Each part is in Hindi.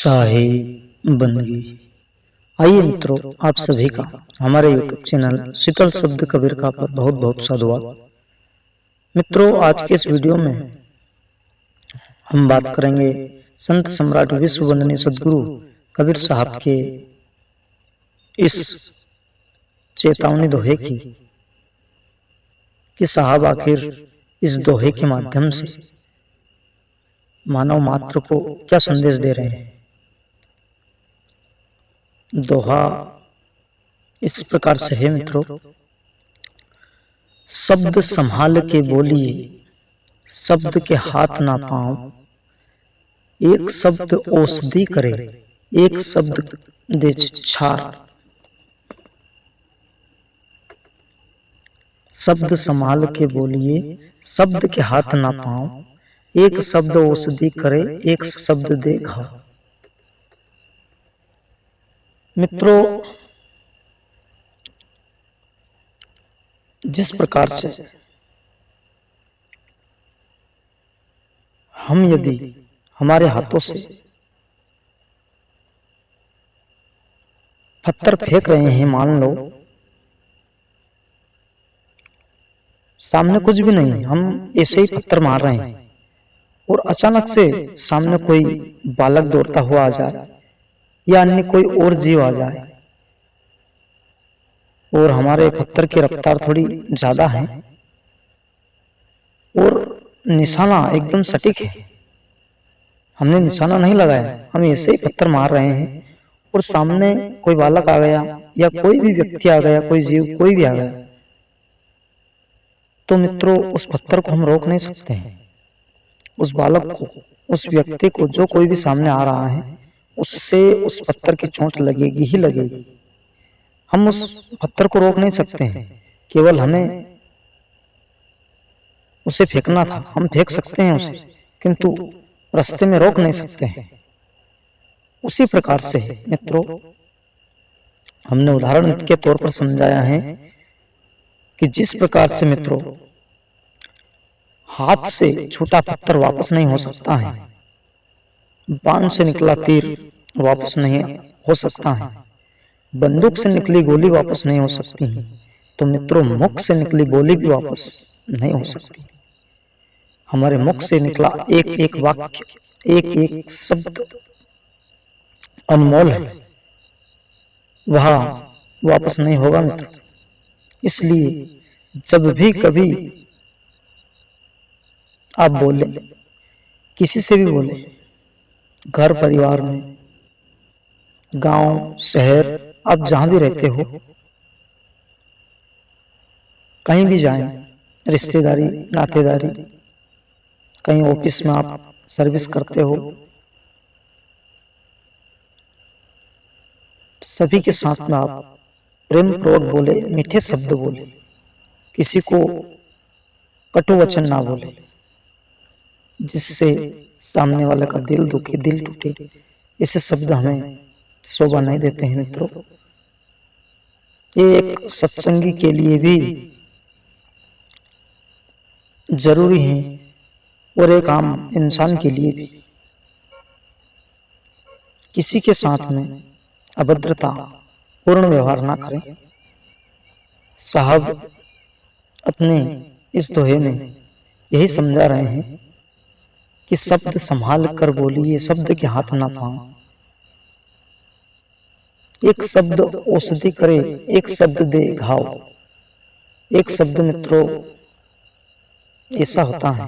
शाही बंदगी। आइए मित्रों, आप सभी का हमारे YouTube चैनल शीतल शब्द कबीर का पर बहुत बहुत साधुवाद। मित्रों, आज के इस वीडियो में हम बात करेंगे संत सम्राट विश्व वंदनीय सदगुरु कबीर साहब के इस चेतावनी दोहे की कि साहब आखिर इस दोहे के माध्यम से मानव मात्र को क्या संदेश दे रहे हैं। दोहा इस प्रकार से है मित्रों, शब्द संभाल के बोलिए, शब्द के हाथ ना पाओ, एक शब्द औषधि करे, एक शब्द दे छार। शब्द संभाल के बोलिए, शब्द के हाथ ना पाओ, एक शब्द औषधि करे, एक शब्द दे घाव। मित्रों, जिस प्रकार से हम यदि हमारे हाथों से पत्थर फेंक रहे हैं, मान लो सामने कुछ भी नहीं, हम ऐसे ही पत्थर मार रहे हैं और अचानक से सामने कोई बालक दौड़ता हुआ आ जाए या अन्य कोई और जीव आ जाए और हमारे पत्थर की रफ्तार थोड़ी ज्यादा है और निशाना एकदम सटीक है, हमने निशाना नहीं लगाया, हम ऐसे ही पत्थर मार रहे हैं और सामने कोई बालक आ गया या कोई भी व्यक्ति आ गया, कोई जीव कोई भी आ गया, तो मित्रों उस पत्थर को हम रोक नहीं सकते हैं। उस बालक को, उस व्यक्ति को, जो कोई भी सामने आ रहा है, उससे उस पत्थर की चोट लगेगी ही लगेगी। हम उस पत्थर को रोक नहीं सकते हैं, केवल हमें उसे फेंकना था, हम फेंक सकते हैं उसे, किंतु रास्ते में रोक नहीं सकते हैं। उसी प्रकार से मित्रों, हमने उदाहरण के तौर पर समझाया है कि जिस प्रकार से मित्रों हाथ से छूटा पत्थर वापस नहीं हो सकता है, बाण से निकला तीर वापस नहीं हो सकता है, बंदूक से निकली गोली वापस नहीं हो सकती है, तो मित्रों मुख से निकली बोली भी वापस नहीं हो सकती। हमारे मुख से निकला एक एक वाक्य, एक एक शब्द अनमोल है, वह वापस नहीं होगा मित्रों। इसलिए जब भी कभी आप बोले, किसी से भी बोले, घर परिवार में, गांव शहर, आप जहां भी रहते हो, कहीं भी जाएं, रिश्तेदारी नातेदारी, कहीं ऑफिस में आप सर्विस करते हो, सभी के साथ में आप प्रेम पूर्वक बोले, मीठे शब्द बोले, किसी को कटु वचन ना बोले जिससे सामने वाले का दिल दुखे, दिल टूटे। ऐसे शब्द हमें शोभा नहीं देते हैं मित्रों। ये एक सत्संगी के लिए भी जरूरी है और एक आम इंसान के लिए भी। किसी के साथ में अभद्रता पूर्ण व्यवहार ना करें। साहब अपने इस दोहे में यही समझा रहे हैं कि शब्द संभाल कर बोलिए, शब्द के हाथ ना पाओ, एक शब्द औषधि करे, एक शब्द दे घाव। एक शब्द मित्रों ऐसा होता है,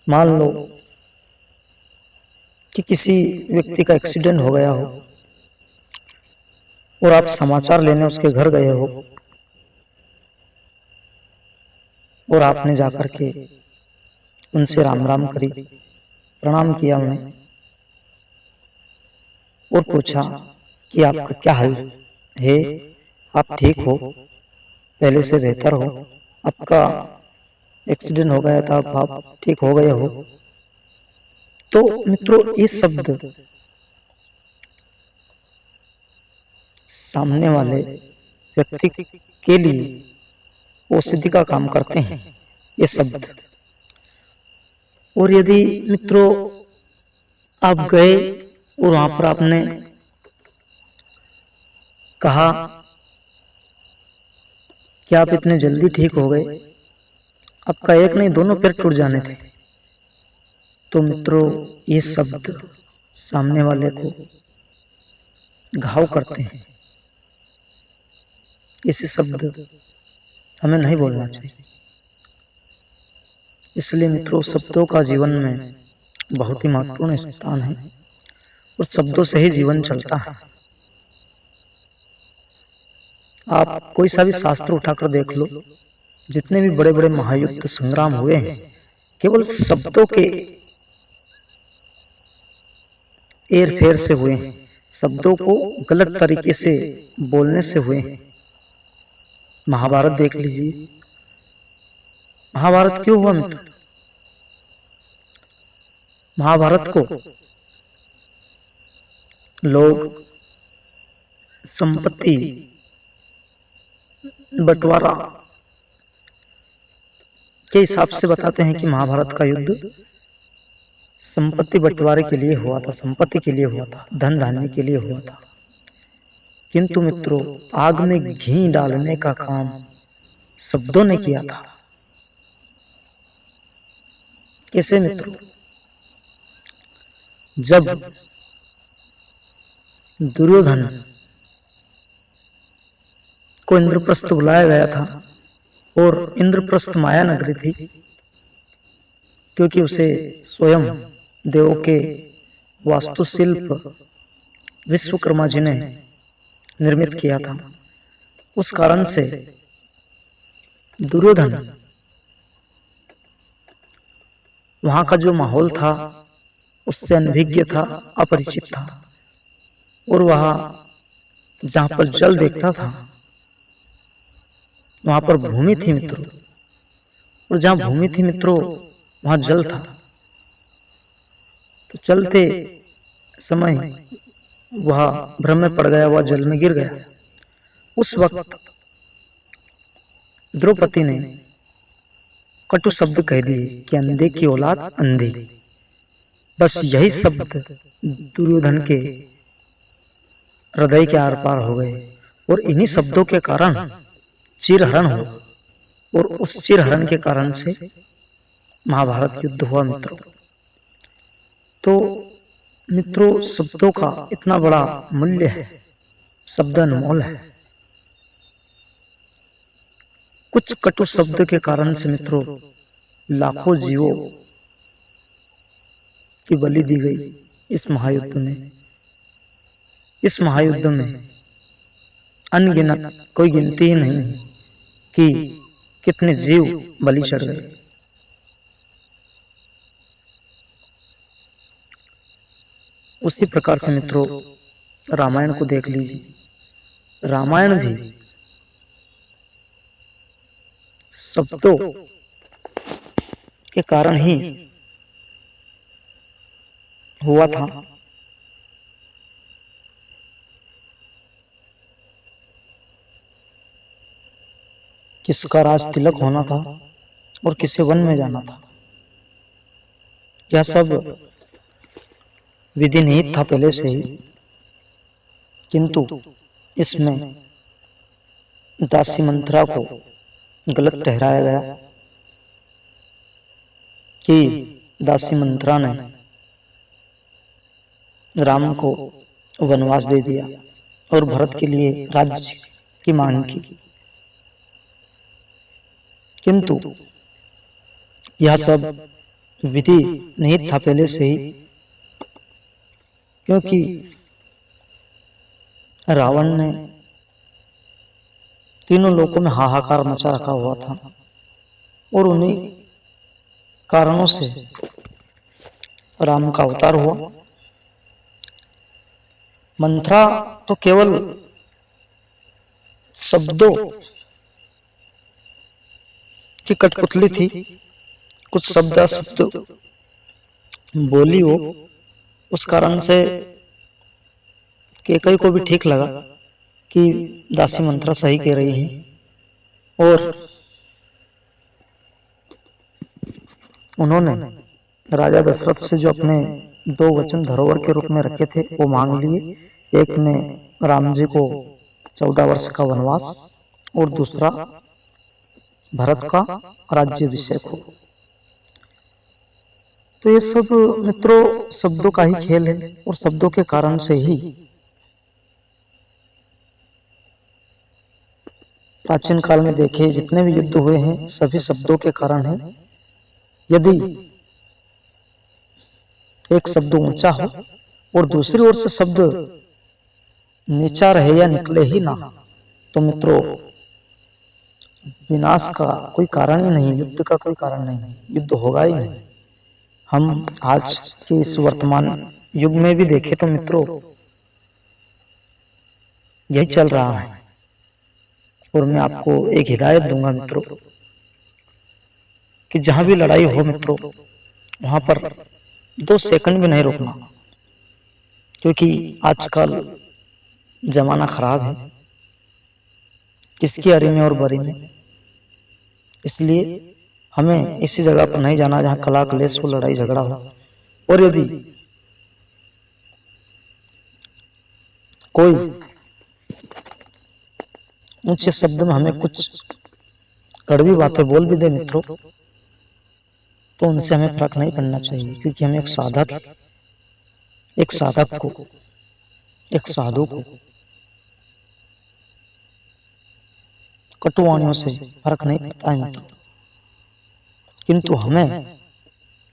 मान लो कि किसी व्यक्ति का एक्सीडेंट हो गया हो और आप समाचार लेने उसके घर गए हो और आपने जाकर के उनसे राम राम करी, प्रणाम किया उन्हें और पूछा कि आपका क्या हाल है, आप ठीक हो, पहले से बेहतर हो, आपका एक्सीडेंट हो गया था, आप ठीक हो गए हो। तो मित्रों ये शब्द सामने वाले व्यक्ति के लिए औषधि का काम करते हैं ये शब्द। और यदि मित्रों आप गए और वहां पर आपने कहा कि आप इतने जल्दी ठीक हो गए, आपका एक नहीं दोनों पैर टूट जाने थे। तो मित्रों, ये शब्द सामने वाले को घाव करते हैं। ऐसे शब्द हमें नहीं बोलना चाहिए। इसलिए मित्रों, शब्दों का जीवन में बहुत ही महत्वपूर्ण स्थान है और शब्दों से ही जीवन चलता है। आप कोई सा भी शास्त्र उठाकर देख लो, जितने भी बड़े बड़े महायुद्ध संग्राम हुए हैं, केवल शब्दों के एर फेर से हुए हैं, शब्दों को गलत तरीके से बोलने से हुए हैं। महाभारत देख लीजिए, महाभारत क्यों हुआ मित्र? महाभारत को लोग संपत्ति बंटवारा के हिसाब से बताते हैं कि महाभारत का युद्ध संपत्ति बंटवारे के लिए हुआ था, संपत्ति के लिए हुआ था, धन धान्य के लिए हुआ था। किंतु मित्रों, आग में घी डालने का काम शब्दों ने किया था। कैसे मित्रों? जब दुर्योधन को इंद्रप्रस्थ बुलाया गया था, और इंद्रप्रस्थ माया नगरी थी, क्योंकि उसे स्वयं देवों के वास्तुशिल्प विश्वकर्मा जी ने निर्मित किया था। उस कारण से दुर्योधन वहां का जो माहौल था उससे अनभिज्ञ था, अपरिचित था। और वहां जहां पर जल देखता था वहां पर भूमि थी मित्रों, और जहां भूमि थी मित्रों वहां जल था। तो चलते समय वह भ्रम में पड़ गया, वह जल में गिर गया। उस वक्त द्रौपदी ने कटु शब्द कह दिए कि अंधे की औलाद अंधी। बस यही शब्द दुर्योधन के हृदय के आर पार हो गए, और इन्हीं शब्दों के कारण चिरहरण हुआ, और उस चिरहरण के कारण से महाभारत युद्ध हुआ मित्रों। तो मित्रों, शब्दों का इतना बड़ा मूल्य है, शब्द अनमोल है। कुछ कटु शब्द के कारण से मित्रों लाखों जीवों की बलि दी गई इस महायुद्ध में। इस महायुद्ध में अनगिनत, कोई गिनती ही नहीं कि कितने जीव बलि चढ़ गए। उसी प्रकार से मित्रों रामायण को देख लीजिए। रामायण भी शब्दों के कारण ही हुआ था। किसका राज तिलक होना था और किसे वन में जाना था, यह सब विधि निहित था पहले से ही। किंतु इसमें दासी मंत्रा को गलत ठहराया गया कि दासी मंत्रा ने राम को वनवास दे दिया और भरत के लिए राज्य की मांग की। किंतु यह सब विधि निहित था पहले से ही, क्योंकि रावण ने तीनों लोकों में हाहाकार मचा रखा हुआ था, और उन्हीं कारणों से राम का अवतार हुआ। मंत्रा तो केवल शब्दों की कठपुतली थी, कुछ शब्द शब्द बोली वो, उस कारण से केकई को भी ठीक लगा कि दासी मंत्रा सही कह रही है, और उन्होंने राजा दशरथ से जो अपने 2 वचन धरोहर के रूप में रखे थे वो मांग लिए। एक ने राम जी को 14 वर्ष का वनवास और दूसरा भरत का राज्याभिषेक हो। तो ये सब मित्रों शब्दों का ही खेल है और शब्दों के कारण से ही प्राचीन काल में देखे जितने भी युद्ध हुए हैं सभी शब्दों के कारण है। यदि एक शब्द ऊंचा हो और दूसरी ओर से शब्द नीचा रहे या निकले ही ना, तो मित्रों विनाश का कोई कारण ही नहीं, युद्ध का कोई कारण नहीं, युद्ध होगा ही नहीं। हम आज के इस वर्तमान युग में भी देखें तो मित्रों यही चल रहा है। और मैं आपको एक हिदायत दूंगा मित्रों कि जहां भी लड़ाई हो मित्रों वहां पर 2 सेकंड भी नहीं रुकना, क्योंकि आजकल जमाना खराब है, किसकी अरी में और बरी में। इसलिए हमें इसी जगह पर नहीं जाना जहां कला कलेश हो, लड़ाई झगड़ा हो। और यदि कोई ऊंचे शब्द में हमें कुछ कड़वी बातें बोल भी दे मित्रों, तो उनसे हमें फर्क नहीं पड़ना चाहिए, क्योंकि हमें एक साधक को, एक साधु को कटुवाणियों से फर्क नहीं पड़ता है मित्रों। किंतु हमें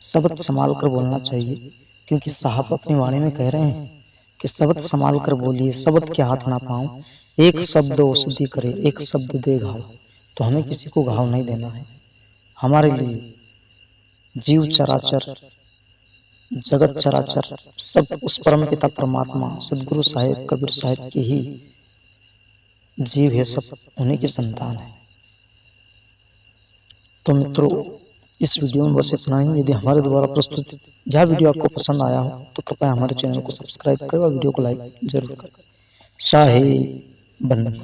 शब्द संभाल कर बोलना चाहिए, क्योंकि साहब अपनी वाणी में कह रहे हैं कि शब्द संभाल कर बोलिए, शब्द के हाथ ना पाऊं, एक शब्द औषधि करे, एक शब्द दे घाव। तो हमें किसी को घाव नहीं देना है। हमारे लिए जीव चराचर, जगत चराचर सब उस परम पिता परमात्मा सदगुरु साहिब कबीर साहिब के ही जीव है, सब उन्हीं की संतान है। तो मित्रों इस वीडियो में बस इतना ही। यदि हमारे द्वारा प्रस्तुत यह वीडियो आपको पसंद आया हो तो कृपया हमारे चैनल को सब्सक्राइब करें और वीडियो को लाइक जरूर करें। शाही बंदगी।